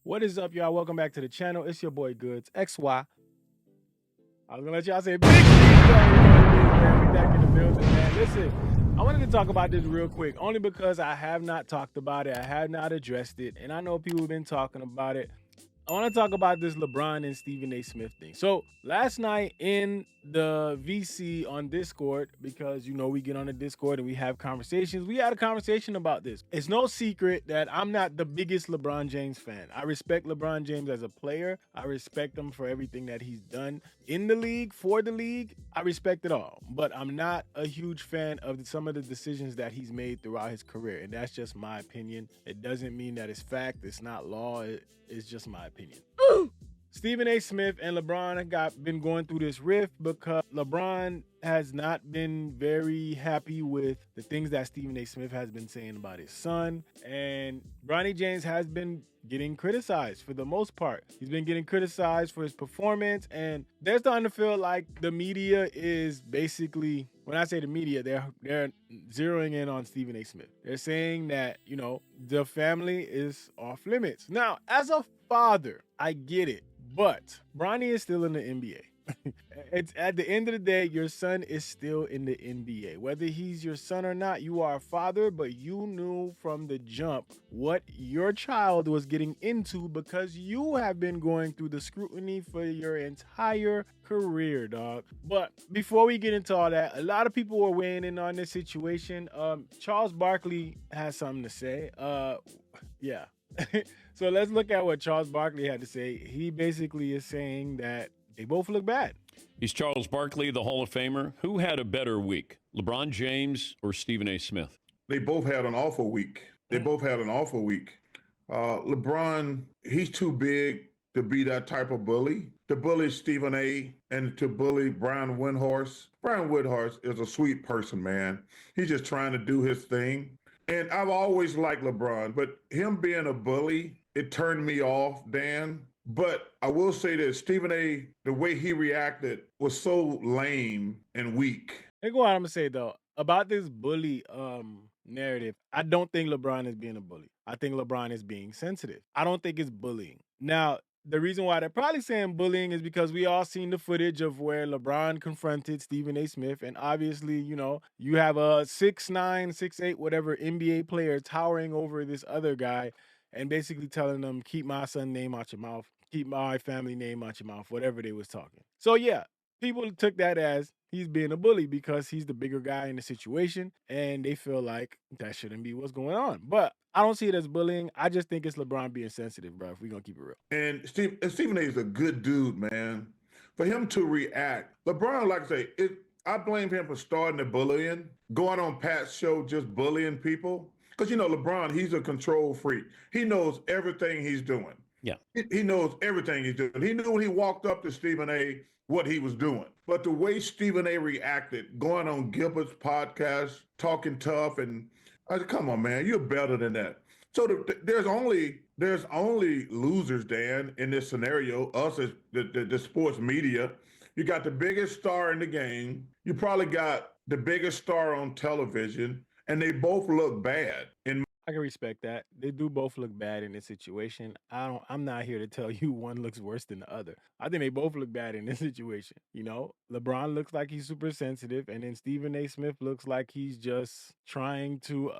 What is up, y'all? Welcome back to the channel. It's your boy Goods XY. I was gonna let y'all say big things. Man. We back in the building, man. Listen, I wanted to talk about this real quick, only because I have not talked about it. I have not addressed it, and I know people have been talking about it. I want to talk about this LeBron and Stephen A. Smith thing. So last night in the VC on Discord, because we get on the Discord and we have conversations, we had a conversation about this. It's no secret that I'm not the biggest LeBron James fan. I respect LeBron James as a player. I respect him for everything that he's done in the league, for the league. I respect it all. But I'm not a huge fan of some of the decisions that he's made throughout his career. And that's just my opinion. It doesn't mean that it's fact. It's not law. It's just my opinion. Stephen A. Smith and LeBron have been going through this rift because LeBron has not been very happy with the things that Stephen A. Smith has been saying about his son. And Bronny James has been getting criticized for the most part. He's been getting criticized for his performance. And they're starting to feel like the media is basically, when I say the media, they're zeroing in on Stephen A. Smith. They're saying that, the family is off limits. Now, as a father, I get it. But Bronny is still in the NBA. It's at the end of the day, your son is still in the NBA. Whether he's your son or not, you are a father, but you knew from the jump what your child was getting into because you have been going through the scrutiny for your entire career, dog. But before we get into all that, a lot of people were weighing in on this situation. Charles Barkley has something to say. Yeah. So let's look at what Charles Barkley had to say. He basically is saying that they both look bad. He's Charles Barkley, the Hall of Famer. Who had a better week, LeBron James or Stephen A. Smith? They both had an awful week. LeBron, he's too big to be that type of bully. To bully Stephen A. and to bully Brian Windhorst. Brian Windhorst is a sweet person, man. He's just trying to do his thing. And I've always liked LeBron, but him being a bully, it turned me off, Dan. But I will say this, Stephen A., the way he reacted was so lame and weak. Here's what I'm gonna say though about this bully narrative. I don't think LeBron is being a bully. I think LeBron is being sensitive. I don't think it's bullying. Now, the reason why they're probably saying bullying is because we all seen the footage of where LeBron confronted Stephen A. Smith, and obviously, you have a 6'9", 6'8", whatever NBA player towering over this other guy, and basically telling them, keep my son's name out your mouth, keep my family name out your mouth, whatever they was talking. So yeah, people took that as he's being a bully because he's the bigger guy in the situation, and they feel like that shouldn't be what's going on. But I don't see it as bullying. I just think it's LeBron being sensitive, bro, if we're going to keep it real. And Stephen A. is a good dude, man. For him to react, LeBron, like I say, I blame him for starting the bullying, going on Pat's show just bullying people. Because, LeBron, he's a control freak. He knows everything he's doing. Yeah. He knows everything he's doing. He knew when he walked up to Stephen A. what he was doing. But the way Stephen A. reacted, going on Gilbert's podcast, talking tough, and I said, come on, man, you're better than that. So there's only losers, Dan, in this scenario, us as the sports media. You got the biggest star in the game. You probably got the biggest star on television, and they both look bad. I can respect that. They do both look bad in this situation. I'm not here to tell you one looks worse than the other. I think they both look bad in this situation. LeBron looks like he's super sensitive, and then Stephen A. Smith looks like he's just trying to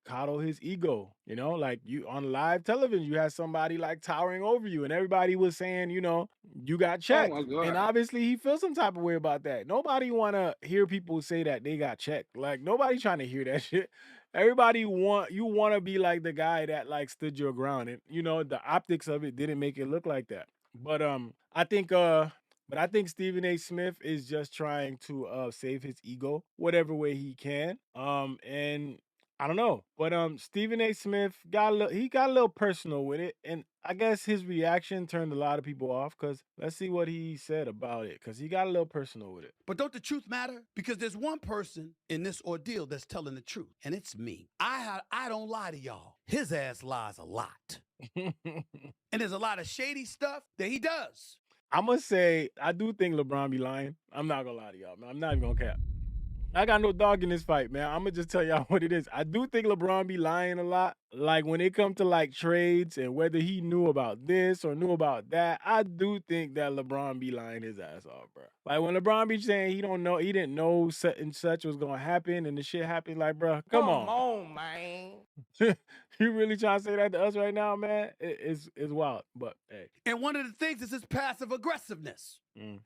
coddle his ego. Like you on live television, you had somebody like towering over you, and everybody was saying, you got checked. And obviously he feels some type of way about that. Nobody wanna hear people say that they got checked. Like nobody trying to hear that shit. Everybody want to be like the guy that like stood your ground, and the optics of it didn't make it look like that. But I think Stephen A. Smith is just trying to save his ego whatever way he can. And I don't know, but Stephen A. Smith got a little personal with it, and I guess his reaction turned a lot of people off. Cause let's see what he said about it, cause he got a little personal with it. But don't the truth matter? Because there's one person in this ordeal that's telling the truth, and it's me. I don't lie to y'all. His ass lies a lot, and there's a lot of shady stuff that he does. I'm gonna say I do think LeBron be lying. I'm not gonna lie to y'all, man. I'm not even gonna cap. I got no dog in this fight, man. I'm gonna just tell y'all what it is. I do think LeBron be lying a lot. Like when it comes to like trades and whether he knew about this or knew about that, I do think that LeBron be lying his ass off, bro. Like when LeBron be saying he don't know, he didn't know such and such was gonna happen, and the shit happened. Like, bro, come on, man. you really trying to say that to us right now, man? It's wild, but hey. And one of the things is his passive aggressiveness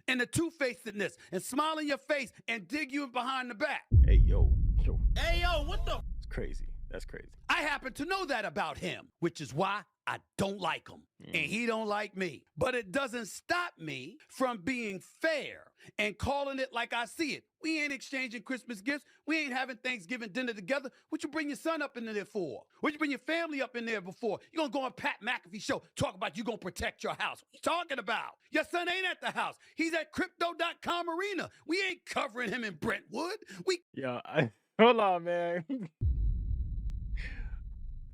and the two-facedness and smile in your face and dig you behind the back. Hey, yo. Hey, yo, what the? It's crazy. That's crazy. I happen to know that about him, which is why I don't like him. And he don't like me. But it doesn't stop me from being fair and calling it like I see it. We ain't exchanging Christmas gifts. We ain't having Thanksgiving dinner together. What you bring your son up in there for? What you bring your family up in there before? You gonna go on Pat McAfee show, talk about you gonna protect your house. What you talking about? Your son ain't at the house. He's at crypto.com arena. We ain't covering him in Brentwood. Hold on, man.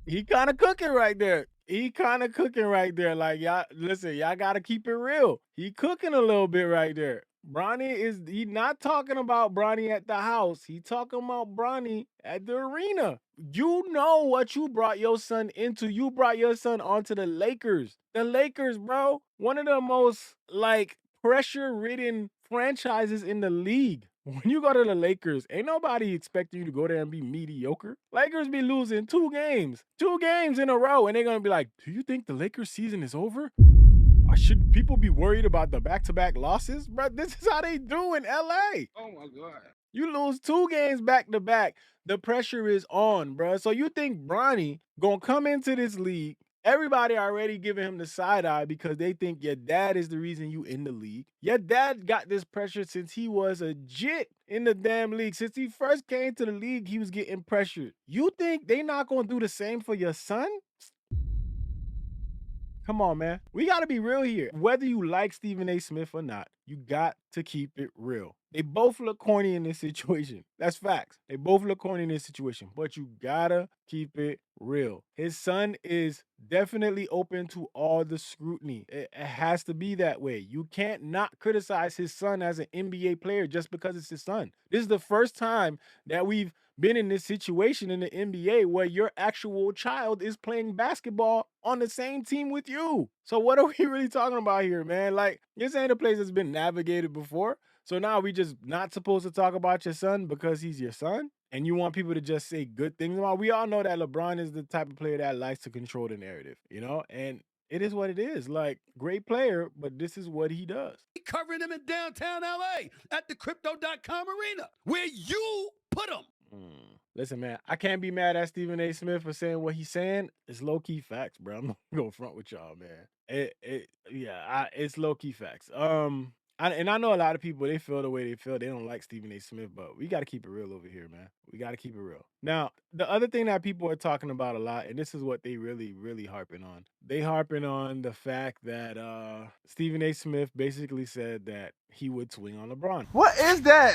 He kind of cooking right there. Like, y'all, listen, y'all got to keep it real. He cooking a little bit right there. He not talking about Bronny at the house. He talking about Bronny at the arena. You know what you brought your son into. You brought your son onto the Lakers. The Lakers, bro, one of the most, like, pressure-ridden franchises in the league. When you go to the Lakers, ain't nobody expecting you to go there and be mediocre. Lakers be losing 2 games in a row, and they're going to be like, do you think the Lakers season is over? Or should people be worried about the back-to-back losses? Bro, this is how they do in LA. Oh, my God. You lose 2 games back-to-back. The pressure is on, bro. So you think Bronny going to come into this league, everybody already giving him the side eye because they think your dad is the reason you in the league. Your dad got this pressure since he was a jit in the damn league. Since he first came to the league, he was getting pressured. You think they not going to do the same for your son? Come on, man. We got to be real here. Whether you like Stephen A. Smith or not, you got to keep it real. They both look corny in this situation. That's facts. They both look corny in this situation, but you gotta keep it real. His son is definitely open to all the scrutiny. It has to be that way. You can't not criticize his son as an NBA player just because it's his son. This is the first time that we've been in this situation in the NBA where your actual child is playing basketball on the same team with you. So what are we really talking about here, man? Like, this ain't a place that's been navigated before. So now we just not supposed to talk about your son because he's your son? And you want people to just say good things about him? We all know that LeBron is the type of player that likes to control the narrative, you know? And it is what it is. Like, great player, but this is what he does. Covering him in downtown LA at the crypto.com arena where you put him. Listen, man, I can't be mad at Stephen A. Smith for saying what he's saying. It's low-key facts, bro. I'm not gonna go front with y'all, man. It's low-key facts. And I know a lot of people, they feel the way they feel. They don't like Stephen A. Smith, but we got to keep it real over here, man. We got to keep it real. Now, the other thing that people are talking about a lot, and this is what they really, really harping on. They harping on the fact that Stephen A. Smith basically said that he would swing on LeBron. What is that?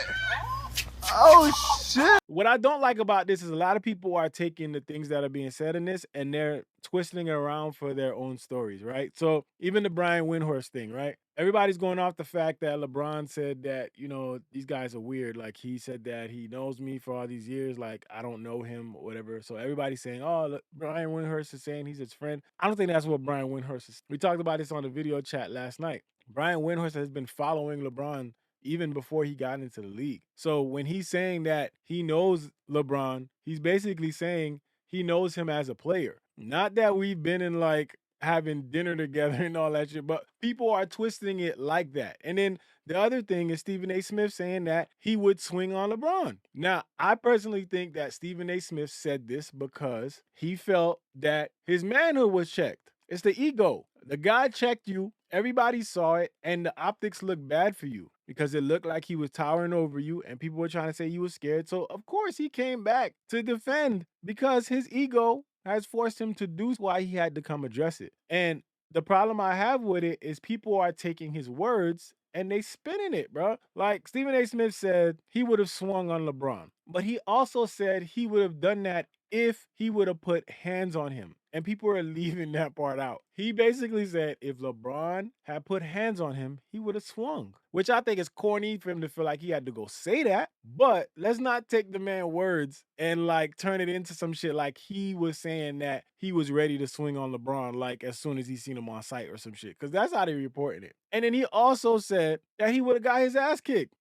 Oh, shit. What I don't like about this is a lot of people are taking the things that are being said in this and they're twisting it around for their own stories, right? So even the Brian Windhorst thing, right? Everybody's going off the fact that LeBron said that, you know, these guys are weird. Like, he said that he knows me for all these years. Like, I don't know him or whatever. So everybody's saying, oh, look, Brian Windhorst is saying he's his friend. I don't think that's what Brian Windhorst is. We talked about this on the video chat last night. Brian Windhorst has been following LeBron even before he got into the league. So when he's saying that he knows LeBron, he's basically saying he knows him as a player. Not that we've been in like having dinner together and all that shit, but people are twisting it like that. And then the other thing is Stephen A. Smith saying that he would swing on LeBron. Now, I personally think that Stephen A. Smith said this because he felt that his manhood was checked. It's the ego. The guy checked you, everybody saw it, and the optics looked bad for you because it looked like he was towering over you and people were trying to say you were scared. So, of course, he came back to defend because his ego has forced him to do why he had to come address it. And the problem I have with it is people are taking his words and they spinning it, bro. Like Stephen A. Smith said he would have swung on LeBron, but he also said he would have done that if he would have put hands on him. and people are leaving that part out. He basically said if LeBron had put hands on him, he would have swung, which I think is corny for him to feel like he had to go say that. But let's not take the man's words and like turn it into some shit like he was saying that he was ready to swing on LeBron like as soon as he seen him on site or some shit, because that's how they reported it. And then he also said that he would have got his ass kicked.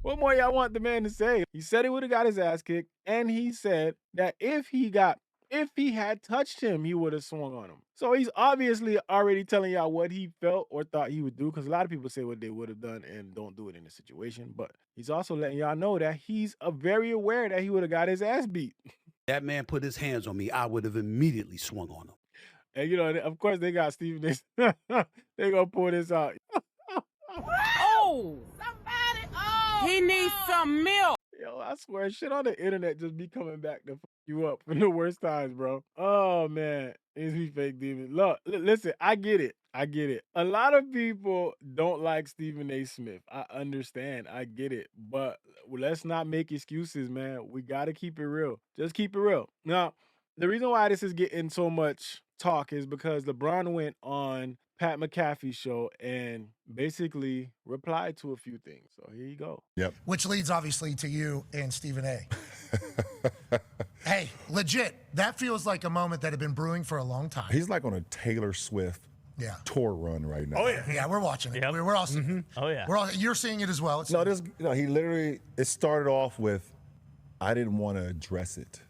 What more y'all want the man to say? He said he would have got his ass kicked, and he said that if he had touched him, he would have swung on him. So he's obviously already telling y'all what he felt or thought he would do, because a lot of people say what they would have done and don't do it in a situation. But he's also letting y'all know that he's very aware that he would have got his ass beat. That man put his hands on me, I would have immediately swung on him. And you know, of course they got Stephen A. They gonna pull this out. Oh! Somebody! Oh! He needs some milk! Yo, I swear, shit on the internet just be coming back to fuck you up in the worst times, bro. Oh, man. It's me fake demon. Look, listen, I get it. I get it. A lot of people don't like Stephen A. Smith. I understand. I get it. But let's not make excuses, man. We got to keep it real. Just keep it real. Now, the reason why this is getting so much talk is because LeBron went on Pat McAfee's show and basically replied to a few things. So here you go. Yep. Which leads obviously to you and Stephen A. Hey, legit, that feels like a moment that had been brewing for a long time. He's like on a Taylor Swift tour run right now. Oh yeah, yeah, we're watching it. Yep. We're all seeing it. Oh yeah, you're seeing it as well. He literally, it started off with, I didn't want to address it.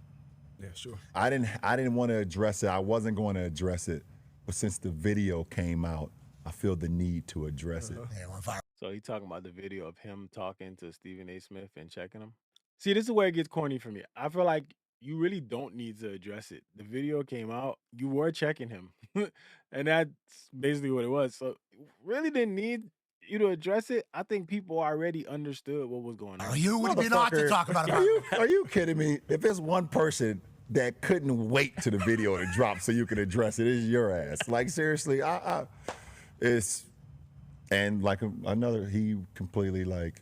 Yeah, sure. I didn't want to address it. I wasn't going to address it. But since the video came out, I feel the need to address it. Yeah, so he talking about the video of him talking to Stephen A. Smith and checking him. See, this is where it gets corny for me. I feel like you really don't need to address it. The video came out, you were checking him. And that's basically what it was. So really didn't need you to address it. I think people already understood what was going on. You would be not to talk about it. Are you kidding me? If there's one person that couldn't wait to the video to drop so you can address it, it's your ass. Like, seriously, and like another, he completely like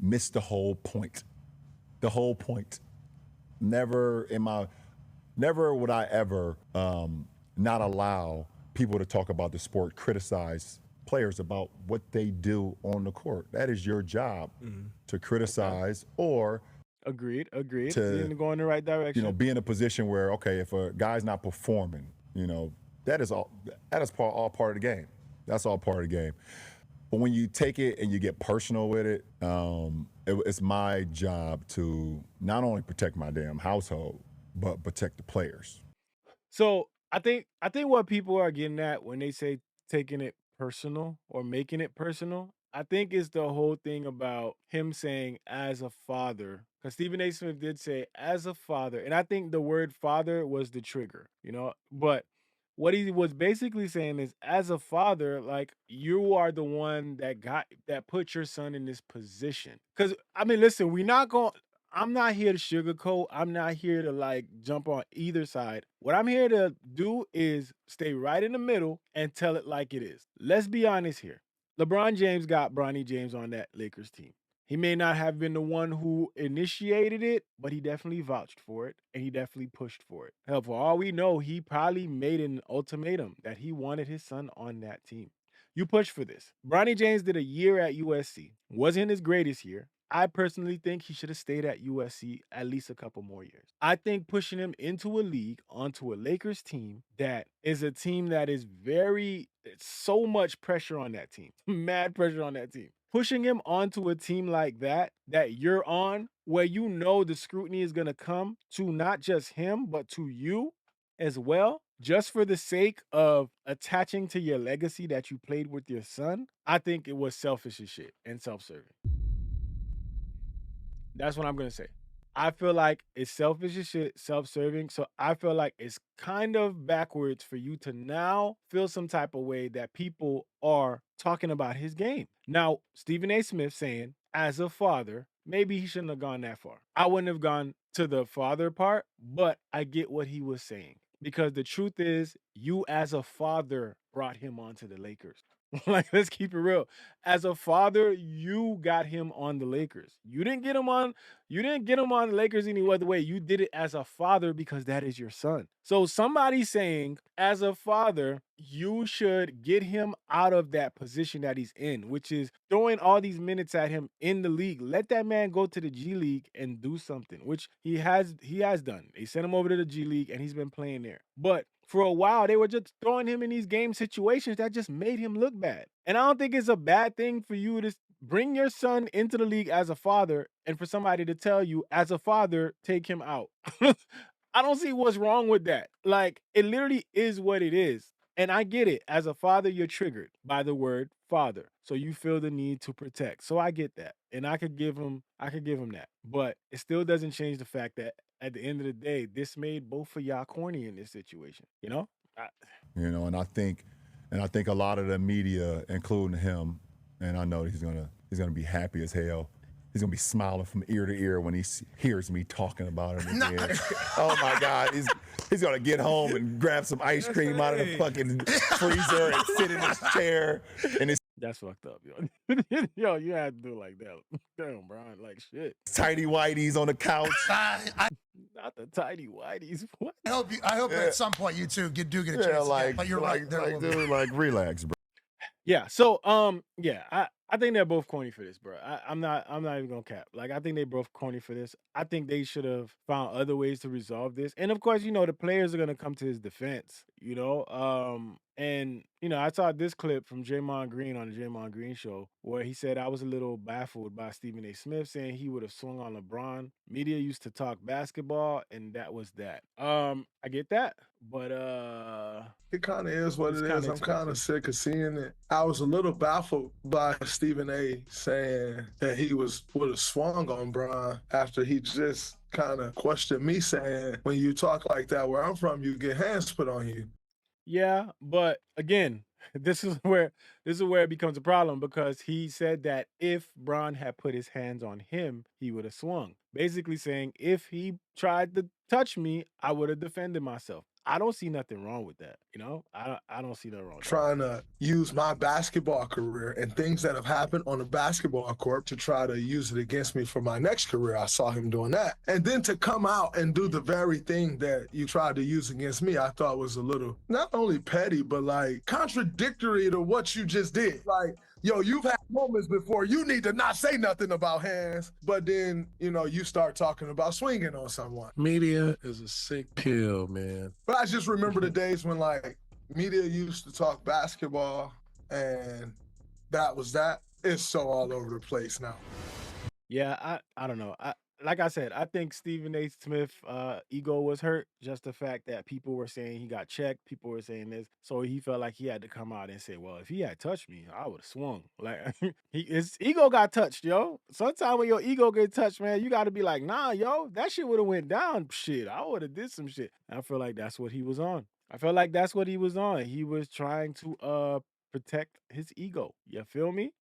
missed the whole point. The whole point. Never would I ever not allow people to talk about the sport, criticize players about what they do on the court. That is your job, to criticize or Agreed. to go in the right direction. Be in a position where, okay, if a guy's not performing, that is all part of the game. That's all part of the game. But when you take it and you get personal with it, it's my job to not only protect my damn household, but protect the players. So I think what people are getting at when they say taking it personal or making it personal, I think it's the whole thing about him saying as a father, because Stephen A. Smith did say as a father, and I think the word father was the trigger, but what he was basically saying is as a father, like you are the one that put your son in this position. Because I mean, listen, I'm not here to sugarcoat. I'm not here to like jump on either side. What I'm here to do is stay right in the middle and tell it like it is. Let's be honest here. LeBron James got Bronny James on that Lakers team. He may not have been the one who initiated it, but he definitely vouched for it and he definitely pushed for it. Hell, for all we know, he probably made an ultimatum that he wanted his son on that team. You push for this. Bronny James did a year at USC. Wasn't his greatest year. I personally think he should have stayed at USC at least a couple more years. I think pushing him into a league, onto a Lakers team that is a team that is so much pressure on that team. Mad pressure on that team. Pushing him onto a team like that you're on, where the scrutiny is going to come to not just him, but to you as well, just for the sake of attaching to your legacy that you played with your son, I think it was selfish as shit and self-serving. That's what I'm going to say. I feel like it's selfish as shit, self-serving. So I feel like it's kind of backwards for you to now feel some type of way that people are talking about his game. Now, Stephen A. Smith saying, as a father, maybe he shouldn't have gone that far. I wouldn't have gone to the father part, but I get what he was saying. Because the truth is, you as a father brought him onto the Lakers. Like, let's keep it real. As a father, you got him on the Lakers. You didn't get him on the Lakers any other way. You did it as a father because that is your son. So somebody saying, as a father, you should get him out of that position that he's in, which is throwing all these minutes at him in the league. Let that man go to the G League and do something, which he has done. They sent him over to the G League and he's been playing there. But for a while, they were just throwing him in these game situations that just made him look bad. And I don't think it's a bad thing for you to bring your son into the league as a father and for somebody to tell you, as a father, take him out. I don't see what's wrong with that. Like, it literally is what it is. And I get it. As a father, you're triggered by the word father. So you feel the need to protect. So I get that. And I could give him that. But it still doesn't change the fact that at the end of the day, this made both of y'all corny in this situation. You know? And I think a lot of the media, including him, and I know he's gonna be happy as hell. He's gonna be smiling from ear to ear when he hears me talking about it again. Oh my God, he's gonna get home and grab some ice cream out of the fucking freezer and sit in his chair. And that's fucked up, yo. Yo, you had to do it like that. Damn, Brian, like shit. Tidy whities on the couch. Not the tidy whities. What? I hope at some point you two do get a chance. But you're right. Dude, relax, bro. Yeah. So, I think they're both corny for this, bro. I'm not even gonna cap. Like, I think they both corny for this. I think they should have found other ways to resolve this. And of course, the players are gonna come to his defense. And I saw this clip from Draymond Green on the Draymond Green show where he said, I was a little baffled by Stephen A. Smith saying he would have swung on LeBron. Media used to talk basketball, and that was that. I get that, but it kind of is what it is. I'm kind of sick of seeing it. I was a little baffled by Stephen A. saying that he would have swung on Bron after he just kind of questioned me, saying, when you talk like that where I'm from, you get hands put on you. Yeah, but again, this is where it becomes a problem, because he said that if Bron had put his hands on him, he would have swung. Basically saying, if he tried to touch me, I would have defended myself. I don't see nothing wrong with that. I don't see nothing wrong with trying to use my basketball career and things that have happened on the basketball court to try to use it against me for my next career. I saw him doing that. And then to come out and do the very thing that you tried to use against me, I thought was a little, not only petty, but like contradictory to what you just did. Like, yo, you've had moments before you need to not say nothing about hands, but then, you start talking about swinging on someone. Media is a sick pill, man. But I just remember the days when, like, media used to talk basketball, and that was that. It's so all over the place now. Yeah, I don't know. Like I said, I think Stephen A. Smith ego was hurt. Just the fact that people were saying he got checked, people were saying this, so he felt like he had to come out and say, "Well, if he had touched me, I would have swung." Like his ego got touched, yo. Sometimes when your ego get touched, man, you got to be like, "Nah, yo, that shit would have went down. Shit, I would have did some shit." I feel like that's what he was on. He was trying to protect his ego. You feel me?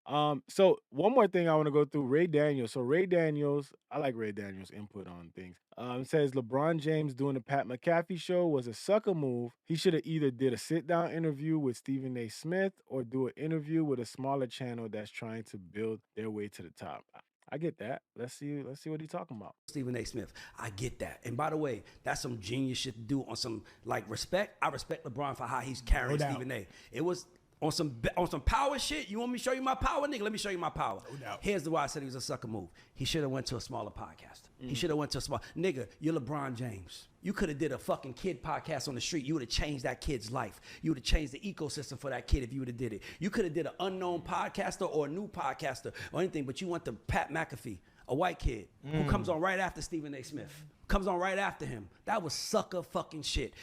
So one more thing I want to go through, Ray Daniels. So Ray Daniels, I like Ray Daniels' input on things. It says LeBron James doing the Pat McAfee show was a sucker move. He should have either did a sit-down interview with Stephen A. Smith or do an interview with a smaller channel that's trying to build their way to the top. I get that. Let's see what he's talking about. Stephen A. Smith, I get that. And by the way, that's some genius shit to do on some respect. I respect LeBron for how he's carrying Stephen A. It was on some power shit. You want me to show you my power, nigga? Let me show you my power. No doubt. Here's why I said he was a sucker move. He should have went to a smaller podcast. He should have went to a small nigga. You're LeBron James. You could have did a fucking kid podcast on the street. You would have changed that kid's life. You would have changed the ecosystem for that kid if you would have did it. You could have did an unknown podcaster or a new podcaster or anything, but you went to Pat McAfee, a white kid who comes on right after Stephen A. Smith. Comes on right after him. That was sucker fucking shit.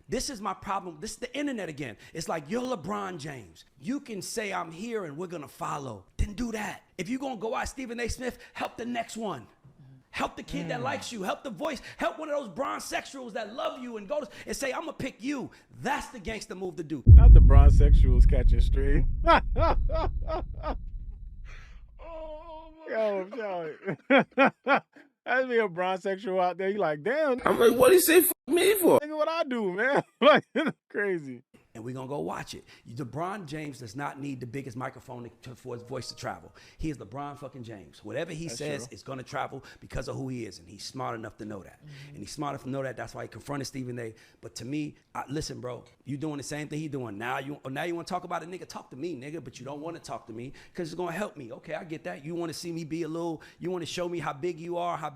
This is my problem. This is the internet again. It's like, you're LeBron James. You can say I'm here and we're gonna follow. Then do that. If you're gonna go out Stephen A. Smith, help the next one. Help the kid that likes you. Help the voice. Help one of those bronzexuals that love you and and say, I'm gonna pick you. That's the gangster move to do. Not the bronzexuals catching straight. Yo. That'd be a bronzexual out there. You like, damn. I'm like, what he say f me for? Nigga, what I do, man? Like, crazy. and we're going to go watch it. LeBron James does not need the biggest microphone for his voice to travel. He is LeBron fucking James. Whatever he says is going to travel because of who he is, and he's smart enough to know that. And he's smart enough to know that. That's why he confronted Stephen A. But to me, listen, bro, you doing the same thing he doing. Now you want to talk about it, nigga. Talk to me, nigga, but you don't want to talk to me because it's going to help me. Okay, I get that. You want to see me be a little, you want to show me how big you are,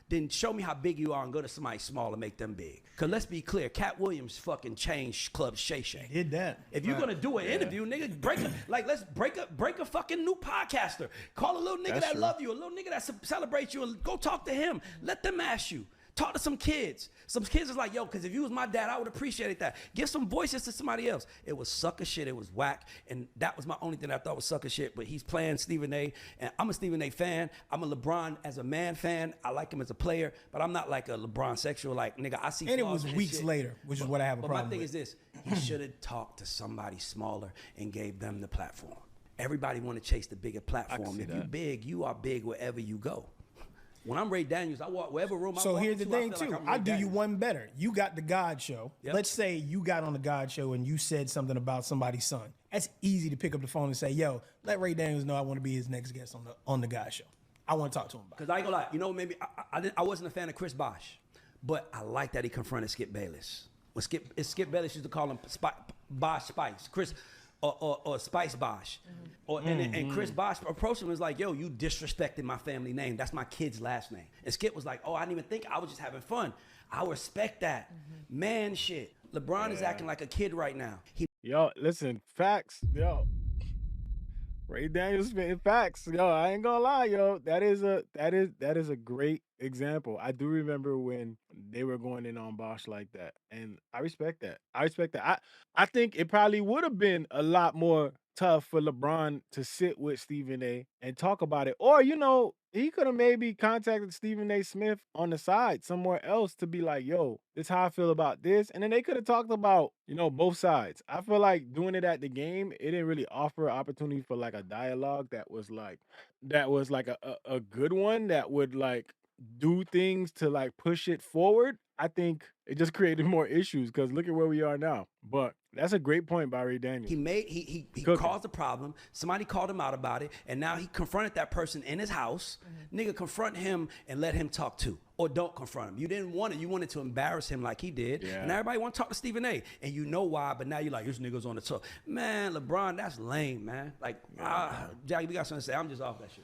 then show me how big you are and go to somebody small and make them big. Because let's be clear, Cat Williams fucking changed Club Shay Shay. Did that. If you're going to do an interview, nigga, let's break a fucking new podcaster. Call a little nigga that love you, a little nigga that celebrates you, and go talk to him. Let them ask you. Talk to some kids. Some kids is like, yo, because if you was my dad, I would appreciate that. Give some voices to somebody else. It was sucker shit. It was whack. And that was my only thing I thought was sucker shit. But he's playing Stephen A. And I'm a Stephen A. fan. I'm a LeBron as a man fan. I like him as a player. But I'm not like a LeBron sexual. Like, nigga, I see. And it was weeks later, which is what I have a problem with. But my thing is this. He should have talked to somebody smaller and gave them the platform. Everybody want to chase the bigger platform. If you big, you are big wherever you go. When I'm Ray Daniels, I walk wherever room I walk into. So here's the thing, too. Like I'll do you one better. You got the God Show. Yep. Let's say you got on the God Show and you said something about somebody's son. That's easy to pick up the phone and say, yo, let Ray Daniels know I want to be his next guest on the God Show. I want to talk to him about it. Because I ain't gonna lie, you know, maybe I wasn't a fan of Chris Bosh, but I like that he confronted Skip Bayless. When Skip Bayless used to call him Bosh Spice. Chris... Or Spice Bosh. And Chris Bosh approached him and was like, yo, you disrespected my family name. That's my kid's last name. And Skip was like, oh, I didn't even think. I was just having fun. I respect that. Man shit. LeBron is acting like a kid right now. Yo, listen, facts. Yo. Ray Daniels spitting facts. Yo, I ain't gonna lie, yo. That is a great example. I do remember when they were going in on Bosh like that. And I respect that. I think it probably would have been a lot more tough for LeBron to sit with Stephen A. and talk about it. Or, you know, he could have maybe contacted Stephen A. Smith on the side somewhere else to be like, yo, this is how I feel about this. And then they could have talked about, you know, both sides. I feel like doing it at the game, it didn't really offer an opportunity for like a dialogue that was like a good one that would like do things to like push it forward. I think it just created more issues because look at where we are now. But that's a great point by Ray Daniels. He caused a problem. Somebody called him out about it, and now he confronted that person in his house. Nigga, confront him and let him talk too. Or don't confront him. You didn't want it. You wanted to embarrass him like he did. Yeah. And everybody want to talk to Stephen A. And you know why, but now you're like, this nigga's on the talk. Man, LeBron, that's lame, man. Like, Jackie, we got something to say. I'm just off that shit.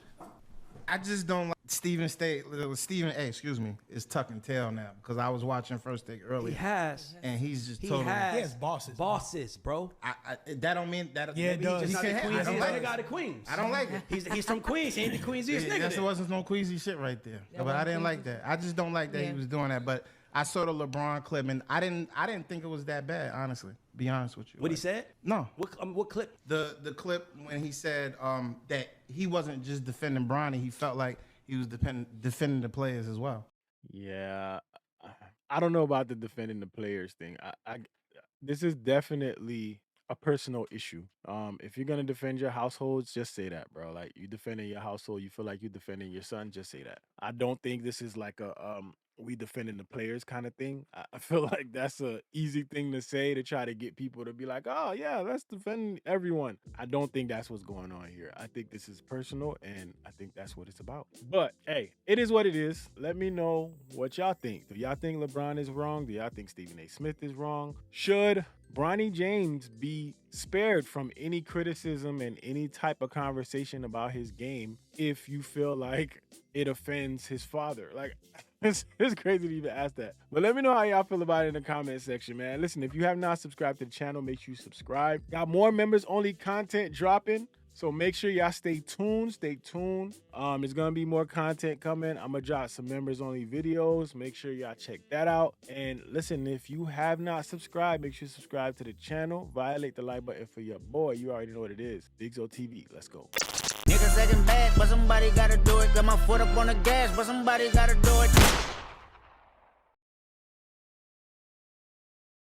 I just don't like Stephen A, excuse me, is tucking tail now because I was watching First Take earlier. He has. And he's just he totally. has. He has bosses. Bosses, bro. That don't mean that. Yeah, it does. He's not the Queens. He's not the guy to Queens. I don't like it. He's from Queens. He ain't the Queensiest nigga. There wasn't no Queasy shit right there. But I didn't like that. I just don't like that he was doing that. But I saw the LeBron clip and I didn't think it was that bad, honestly. Be honest with you. What he said? No. What clip? The clip when he said that he wasn't just defending Bronny. He felt like he was defending the players as well. Yeah, I don't know about the defending the players thing. This is definitely a personal issue. If you're gonna defend your households, just say that, bro. Like you defending your household, you feel like you defending your son, just say that. I don't think this is like a we defending the players kind of thing. I feel like that's a easy thing to say to try to get people to be like, oh yeah, let's defend everyone. I don't think that's what's going on here. I think this is personal and I think that's what it's about. But hey, it is what it is. Let me know what y'all think. Do y'all think LeBron is wrong? Do y'all think Stephen A. Smith is wrong? Should Bronny James be spared from any criticism and any type of conversation about his game if you feel like it offends his father? Like, it's crazy to even ask that. But let me know how y'all feel about it in the comment section, man. Listen, if you have not subscribed to the channel, make sure you subscribe. Got more members-only content dropping, so make sure y'all stay tuned. There's gonna be more content coming. I'm gonna drop some members-only videos. Make sure y'all check that out. And listen, if you have not subscribed, make sure you subscribe to the channel. Violate the like button for your boy. You already know what it is. BigZoeTV. Let's go. Niggas acting bad, but somebody gotta do it. Got my foot up on the gas, but somebody gotta do it.